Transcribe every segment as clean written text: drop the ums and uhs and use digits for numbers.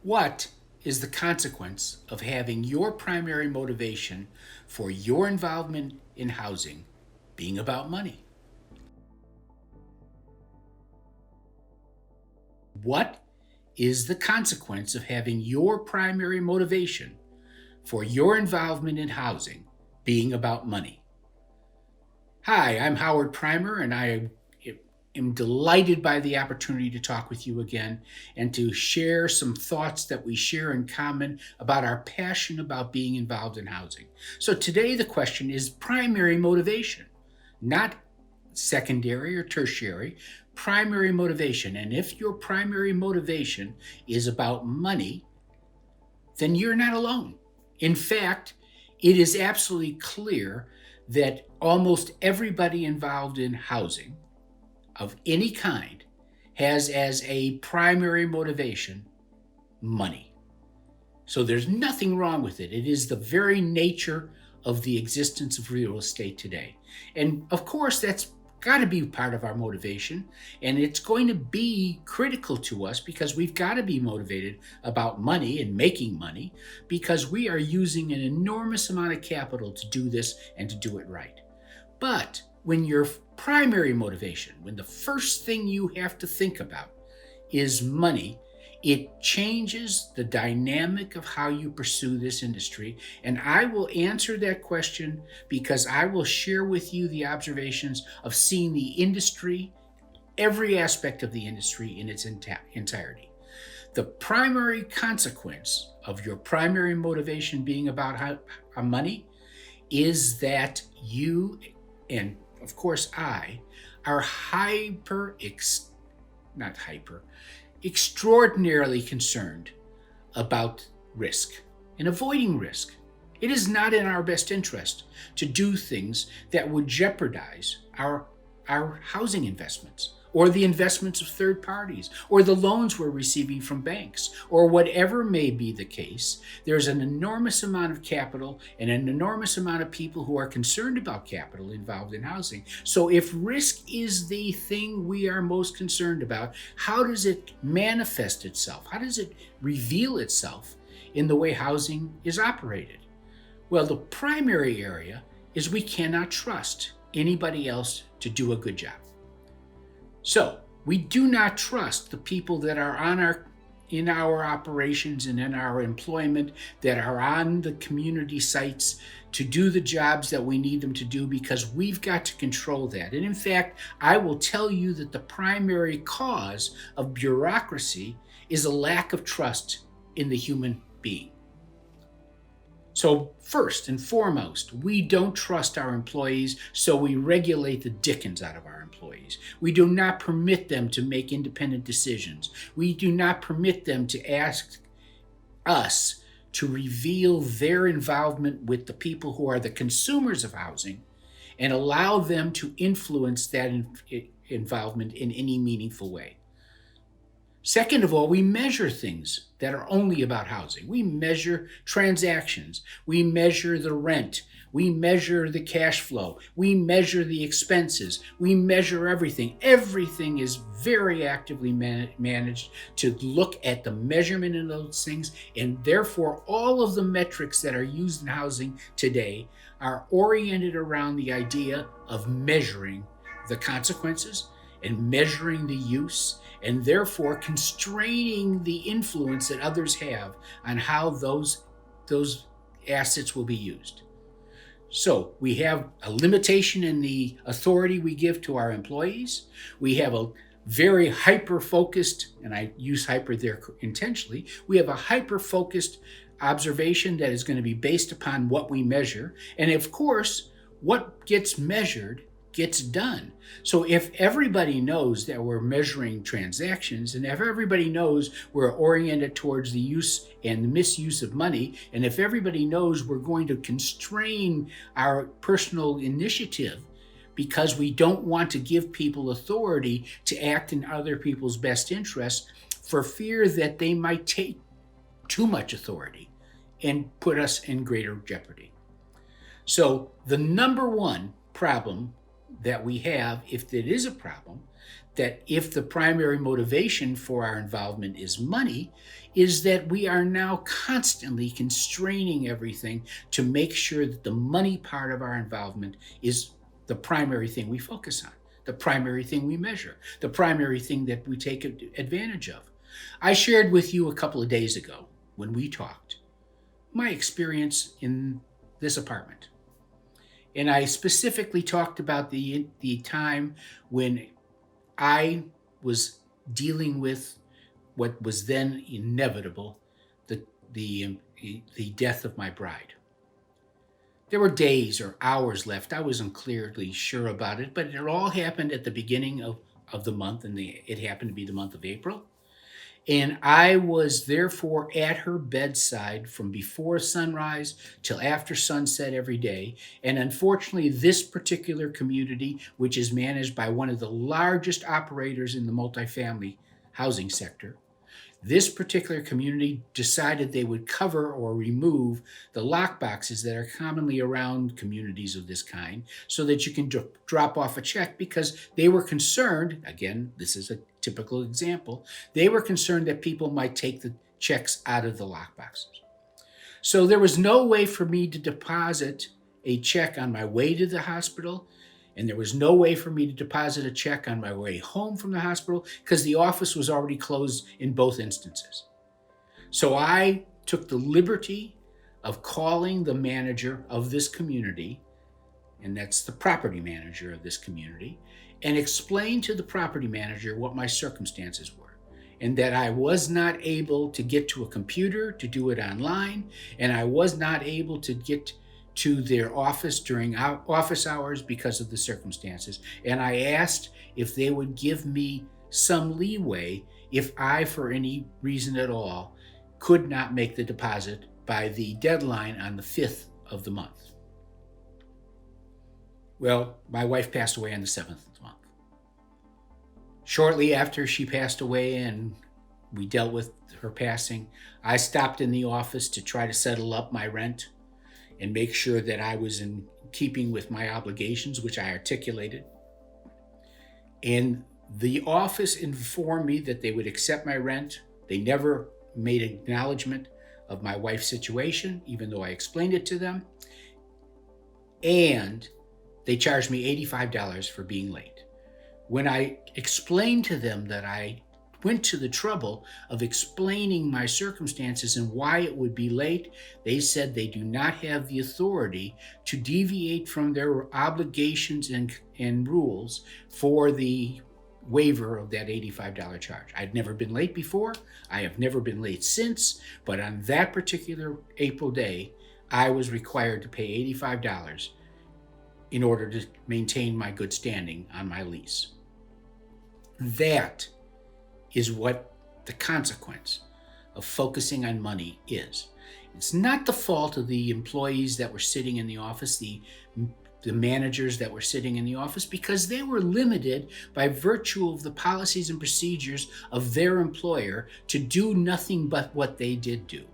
What is the consequence of having your primary motivation for your involvement in housing being about money? What is the consequence of having your primary motivation for your involvement in housing being about money? Hi, I'm Howard Primer, and I am delighted by the opportunity to talk with you again and to share some thoughts that we share in common about our passion about being involved in housing. So today the question is primary motivation, not secondary or tertiary, primary motivation. And if your primary motivation is about money, then you're not alone. In fact, it is absolutely clear that almost everybody involved in housing of any kind has as a primary motivation money. So there's nothing wrong with it. It is the very nature of the existence of real estate today. And of course, that's got to be part of our motivation. And it's going to be critical to us because we've got to be motivated about money and making money because we are using an enormous amount of capital to do this and to do it right. But when your primary motivation, when the first thing you have to think about is money, it changes the dynamic of how you pursue this industry. And I will answer that question because I will share with you the observations of seeing the industry, every aspect of the industry in its entirety. The primary consequence of your primary motivation being about money is that you, and of course I, are extraordinarily concerned about risk and avoiding risk. It is not in our best interest to do things that would jeopardize our housing investments or the investments of third parties or the loans we're receiving from banks or whatever may be the case. There's an enormous amount of capital and an enormous amount of people who are concerned about capital involved in housing. So if risk is the thing we are most concerned about, how does it manifest itself? How does it reveal itself in the way housing is operated? Well, the primary area is we cannot trust anybody else to do a good job. So we do not trust the people that are in our operations and in our employment, that are on the community sites to do the jobs that we need them to do because we've got to control that. And in fact, I will tell you that the primary cause of bureaucracy is a lack of trust in the human being. So first and foremost, we don't trust our employees, so we regulate the dickens out of our employees. We do not permit them to make independent decisions. We do not permit them to ask us to reveal their involvement with the people who are the consumers of housing and allow them to influence that involvement in any meaningful way. Second of all, we measure things that are only about housing. We measure transactions. We measure the rent. We measure the cash flow. We measure the expenses. We measure everything. Everything is very actively managed to look at the measurement of those things. And therefore, all of the metrics that are used in housing today are oriented around the idea of measuring the consequences and measuring the use, and therefore constraining the influence that others have on how those assets will be used. So we have a limitation in the authority we give to our employees. We have a very hyper-focused, and I use hyper there intentionally, we have a hyper-focused observation that is going to be based upon what we measure. And of course, what gets measured gets done. So if everybody knows that we're measuring transactions, and if everybody knows we're oriented towards the use and the misuse of money, and if everybody knows we're going to constrain our personal initiative because we don't want to give people authority to act in other people's best interests for fear that they might take too much authority and put us in greater jeopardy. So the number one problem that we have, if it is a problem, that if the primary motivation for our involvement is money, is that we are now constantly constraining everything to make sure that the money part of our involvement is the primary thing we focus on, the primary thing we measure, the primary thing that we take advantage of. I shared with you a couple of days ago when we talked my experience in this apartment. And I specifically talked about the time when I was dealing with what was then inevitable, the, the, the death of my bride. There were days or hours left. I wasn't clearly sure about it, but it all happened at the beginning of the month, and it happened to be the month of April. And I was therefore at her bedside from before sunrise till after sunset every day. And unfortunately, this particular community, which is managed by one of the largest operators in the multifamily housing sector, this particular community decided they would cover or remove the lock boxes that are commonly around communities of this kind so that you can drop off a check, because they were concerned, again, this is a typical example, they were concerned that people might take the checks out of the lock boxes. So there was no way for me to deposit a check on my way to the hospital, and there was no way for me to deposit a check on my way home from the hospital because the office was already closed in both instances. So I took the liberty of calling the manager of this community, and that's the property manager of this community, and explained to the property manager what my circumstances were, and that I was not able to get to a computer to do it online, and I was not able to get to their office during office hours because of the circumstances. And I asked if they would give me some leeway if I, for any reason at all, could not make the deposit by the deadline on the 5th of the month. Well, my wife passed away on the 7th of the month. Shortly after she passed away and we dealt with her passing, I stopped in the office to try to settle up my rent and make sure that I was in keeping with my obligations, which I articulated. And the office informed me that they would accept my rent. They never made acknowledgement of my wife's situation, even though I explained it to them. And they charged me $85 for being late. When I explained to them that I went to the trouble of explaining my circumstances and why it would be late, they said they do not have the authority to deviate from their obligations and rules for the waiver of that $85 charge. I'd never been late before. I have never been late since, but on that particular April day, I was required to pay $85 in order to maintain my good standing on my lease. That is what the consequence of focusing on money is. It's not the fault of the employees that were sitting in the office, the managers that were sitting in the office, because they were limited by virtue of the policies and procedures of their employer to do nothing but what they did do.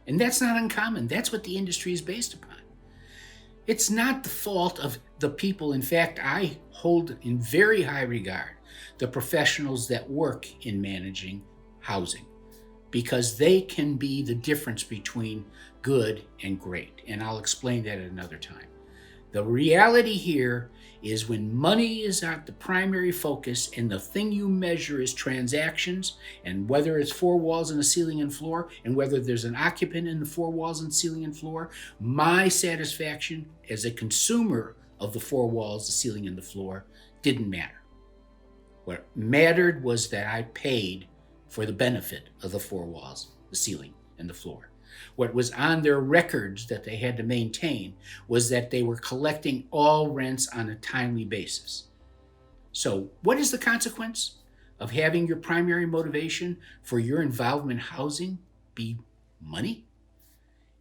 And that's not uncommon. That's what the industry is based upon. It's not the fault of the people. In fact, I hold in very high regard the professionals that work in managing housing, because they can be the difference between good and great. And I'll explain that at another time. The reality here is when money is at the primary focus and the thing you measure is transactions, and whether it's four walls and a ceiling and floor, and whether there's an occupant in the four walls and ceiling and floor, my satisfaction as a consumer of the four walls, the ceiling and the floor didn't matter. What mattered was that I paid for the benefit of the four walls, the ceiling, and the floor. What was on their records that they had to maintain was that they were collecting all rents on a timely basis. So what is the consequence of having your primary motivation for your involvement in housing be money?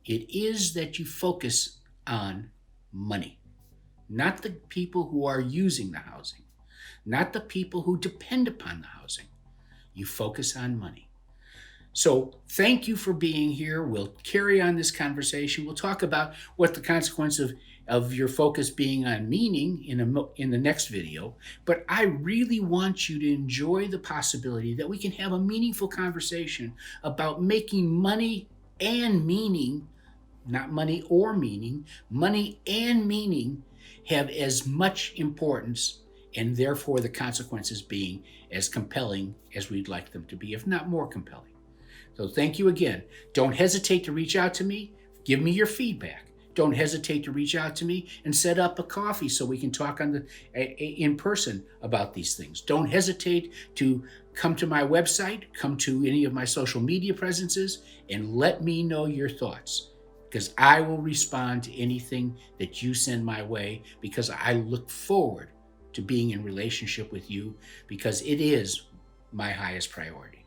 It is that you focus on money, not the people who are using the housing, not the people who depend upon the housing. You focus on money. So thank you for being here. We'll carry on this conversation. We'll talk about what the consequence of your focus being on meaning in the next video. But I really want you to enjoy the possibility that we can have a meaningful conversation about making money and meaning, not money or meaning, money and meaning have as much importance, and therefore the consequences being as compelling as we'd like them to be, if not more compelling. So thank you again. Don't hesitate to reach out to me. Give me your feedback. Don't hesitate to reach out to me and set up a coffee so we can talk in person about these things. Don't hesitate to come to my website, come to any of my social media presences, and let me know your thoughts, because I will respond to anything that you send my way, because I look forward to being in relationship with you, because it is my highest priority.